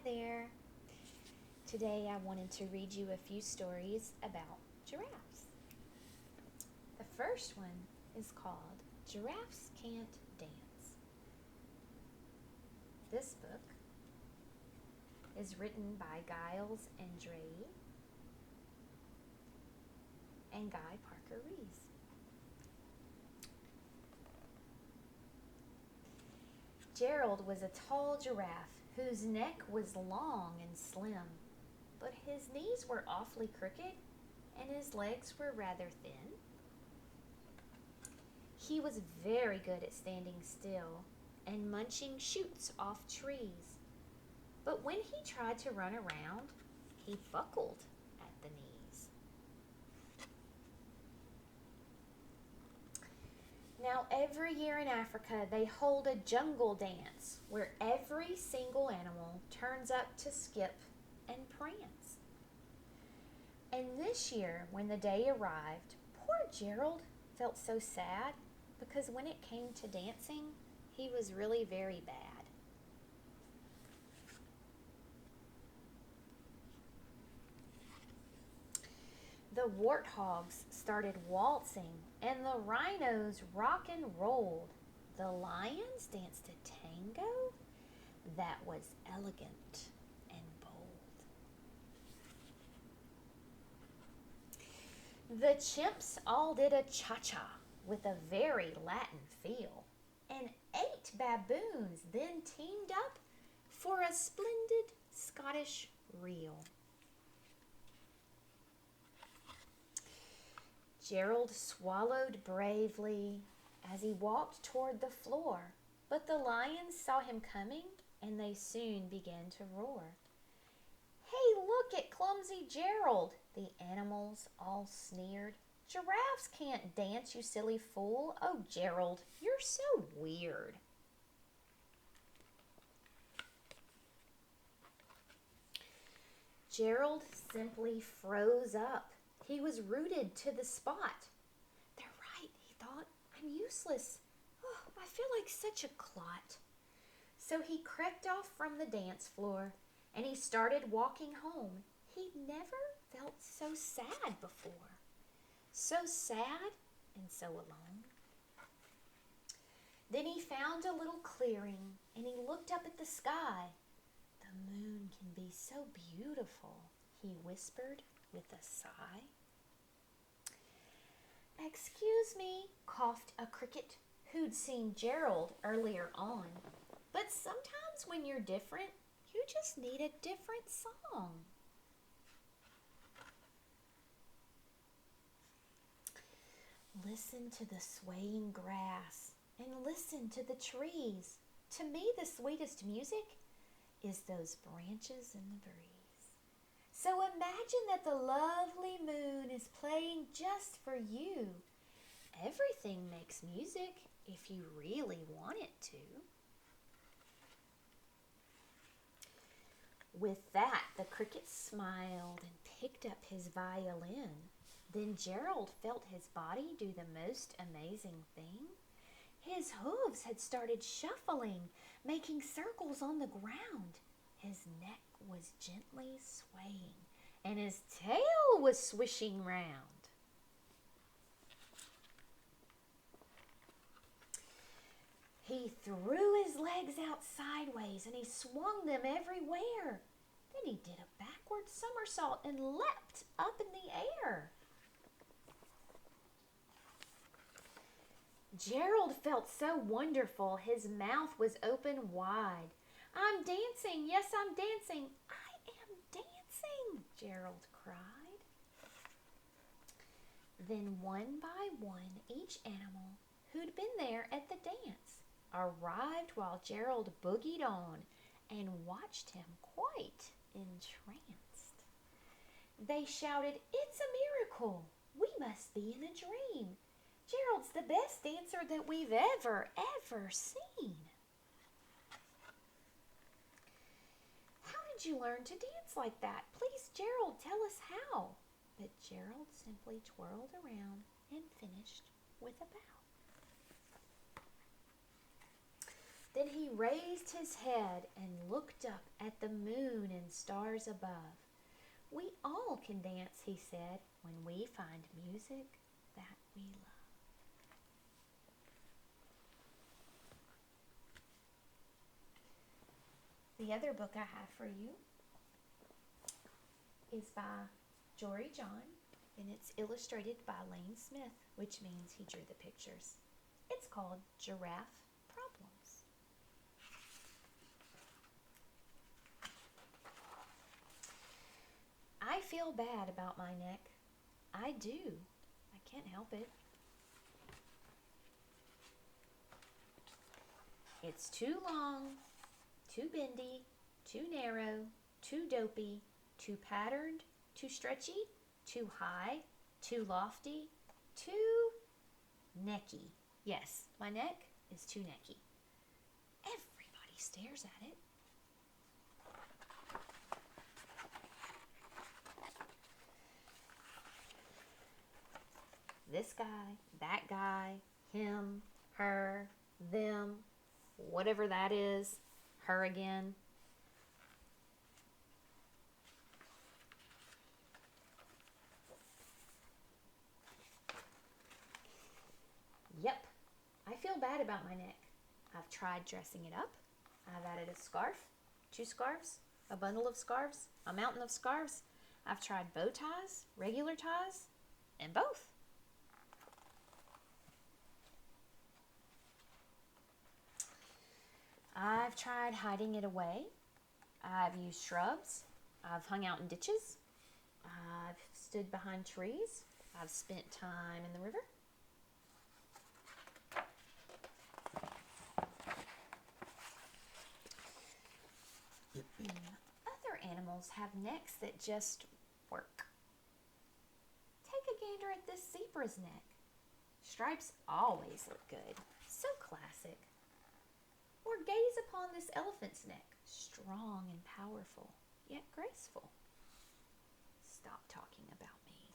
there. Today I wanted to read you a few stories about giraffes. The first one is called Giraffes Can't Dance. This book is written by Giles Andre and Guy Parker Rees. Gerald was a tall giraffe whose neck was long and slim, but his knees were awfully crooked and his legs were rather thin. He was very good at standing still and munching shoots off trees, but when he tried to run around, he buckled at the knees. Now, every year in Africa, they hold a jungle dance where every single animal turns up to skip and prance. And this year, when the day arrived, poor Gerald felt so sad because when it came to dancing, he was really very bad. The warthogs started waltzing and the rhinos rock and rolled. The lions danced a tango that was elegant and bold. The chimps all did a cha-cha with a very Latin feel, and 8 baboons then teamed up for a splendid Scottish reel. Gerald swallowed bravely as he walked toward the floor, but the lions saw him coming and they soon began to roar. "Hey, look at clumsy Gerald," the animals all sneered. "Giraffes can't dance, you silly fool. Oh, Gerald, you're so weird." Gerald simply froze up. He was rooted to the spot. "They're right," he thought. "I'm useless. Oh, I feel like such a clot." So he crept off from the dance floor and he started walking home. He'd never felt so sad before. So sad and so alone. Then he found a little clearing and he looked up at the sky. "The moon can be so beautiful," he whispered with a sigh. "Excuse me," coughed a cricket who'd seen Gerald earlier on, "but sometimes when you're different, you just need a different song." Listen to the swaying grass and listen to the trees. To me, the sweetest music is those branches in the breeze. So imagine that the lovely moon is playing just for you. Everything makes music if you really want it to. With that, the cricket smiled and picked up his violin. Then Gerald felt his body do the most amazing thing. His hooves had started shuffling, making circles on the ground. His neck was gently swaying, and his tail was swishing round. He threw his legs out sideways, and he swung them everywhere. Then he did a backward somersault and leapt up in the air. Gerald felt so wonderful, his mouth was open wide. "I'm dancing, yes, I'm dancing, I am dancing," Gerald cried. Then one by one, each animal who'd been there at the dance arrived while Gerald boogied on and watched him quite entranced. They shouted, "It's a miracle! We must be in a dream. Gerald's the best dancer that we've ever seen." "How did you learn to dance like that? Please, Gerald, tell us how." But Gerald simply twirled around and finished with a bow. Then he raised his head and looked up at the moon stars above. We all can dance, he said, when we find music that we love. The other book I have for you is by Jory John, and it's illustrated by Lane Smith, which means he drew the pictures. It's called Giraffe Problems. I feel bad about my neck. I do. I can't help it. It's too long, too bendy, too narrow, too dopey, too patterned, too stretchy, too high, too lofty, too necky. Yes, my neck is too necky. Everybody stares at it. This guy, that guy, him, her, them, whatever that is, her again. Yep, I feel bad about my neck. I've tried dressing it up. I've added a scarf, 2 scarves, a bundle of scarves, a mountain of scarves. I've tried bow ties, regular ties, and both. I've tried hiding it away. I've used shrubs. I've hung out in ditches. I've stood behind trees. I've spent time in the river. Other animals have necks that just work. Take a gander at this zebra's neck. Stripes always look good. So classic. Or gaze upon this elephant's neck, strong and powerful, yet graceful. Stop talking about me.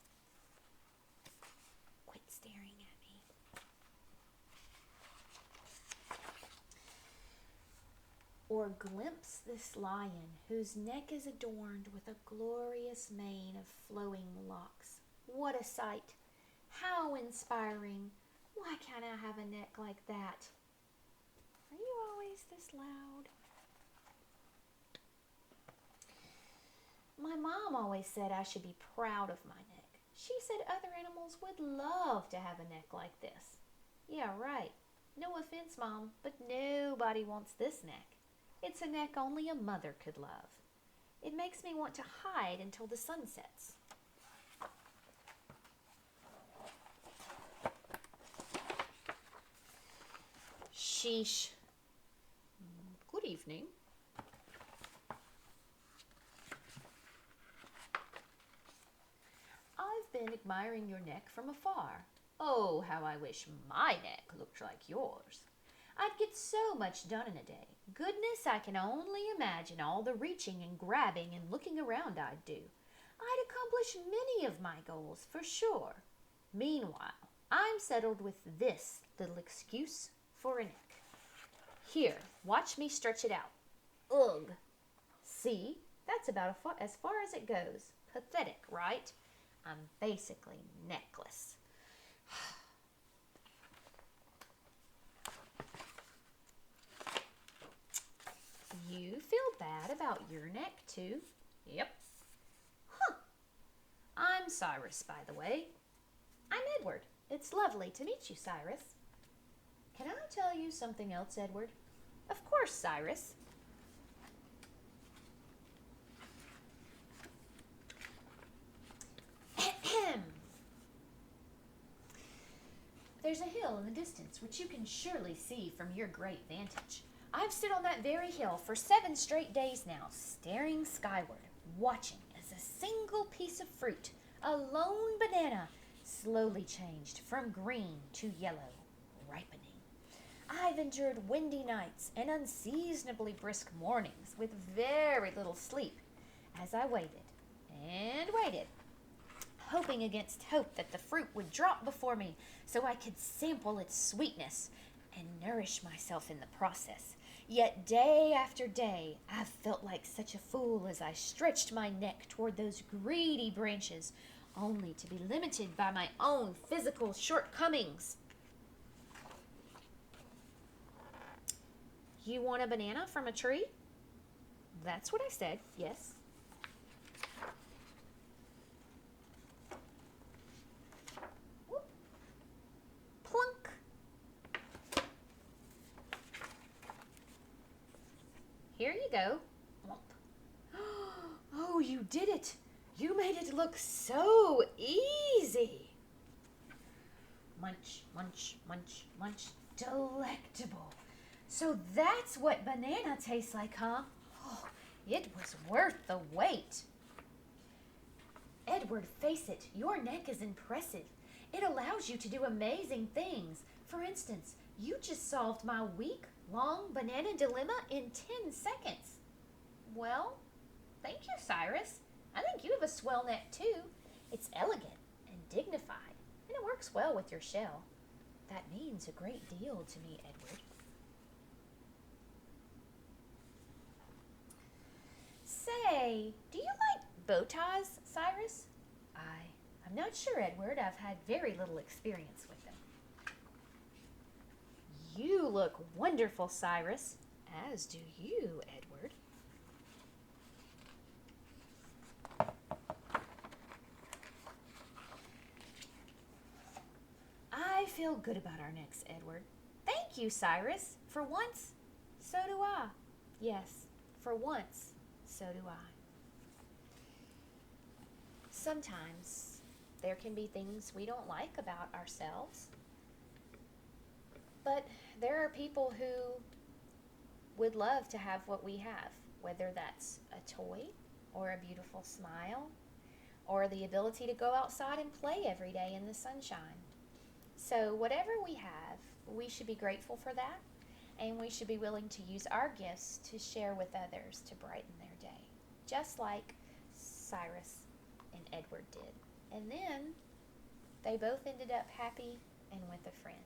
Quit staring at me. Or glimpse this lion whose neck is adorned with a glorious mane of flowing locks. What a sight! How inspiring! Why can't I have a neck like that? Are you always this loud? My mom always said I should be proud of my neck. She said other animals would love to have a neck like this. Yeah, right. No offense, Mom, but nobody wants this neck. It's a neck only a mother could love. It makes me want to hide until the sun sets. Sheesh. Good evening. I've been admiring your neck from afar. Oh, how I wish my neck looked like yours. I'd get so much done in a day. Goodness, I can only imagine all the reaching and grabbing and looking around I'd do. I'd accomplish many of my goals, for sure. Meanwhile, I'm settled with this little excuse for a neck. Here, watch me stretch it out. Ugh. See, that's about as far as it goes. Pathetic, right? I'm basically neckless. You feel bad about your neck, too? Yep. Huh. I'm Cyrus, by the way. I'm Edward. It's lovely to meet you, Cyrus. Can I tell you something else, Edward? Of course, Cyrus. There's a hill in the distance which you can surely see from your great vantage. I've stood on that very hill for 7 straight days now, staring skyward, watching as a single piece of fruit, a lone banana, slowly changed from green to yellow, ripening. I've endured windy nights and unseasonably brisk mornings with very little sleep as I waited and waited, hoping against hope that the fruit would drop before me so I could sample its sweetness and nourish myself in the process. Yet day after day, I've felt like such a fool as I stretched my neck toward those greedy branches, only to be limited by my own physical shortcomings. You want a banana from a tree? That's what I said, yes. Whoop. Plunk. Here you go. Oh, you did it. You made it look so easy. Munch, munch, munch, munch. Delectable. So that's what banana tastes like, huh? Oh, it was worth the wait. Edward, face it, your neck is impressive. It allows you to do amazing things. For instance, you just solved my week-long banana dilemma in 10 seconds. Well, thank you, Cyrus. I think you have a swell neck, too. It's elegant and dignified, and it works well with your shell. That means a great deal to me, Edward. Say, do you like bow ties, Cyrus? I'm not sure, Edward. I've had very little experience with them. You look wonderful, Cyrus, as do you, Edward. I feel good about our necks, Edward. Thank you, Cyrus. For once, so do I. Yes, for once, so do I. Sometimes there can be things we don't like about ourselves, but there are people who would love to have what we have, whether that's a toy or a beautiful smile or the ability to go outside and play every day in the sunshine. So whatever we have, we should be grateful for that, and we should be willing to use our gifts to share with others to brighten their day, just like Cyrus and Edward did. And then they both ended up happy and with a friend.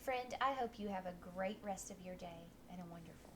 Friend, I hope you have a great rest of your day and a wonderful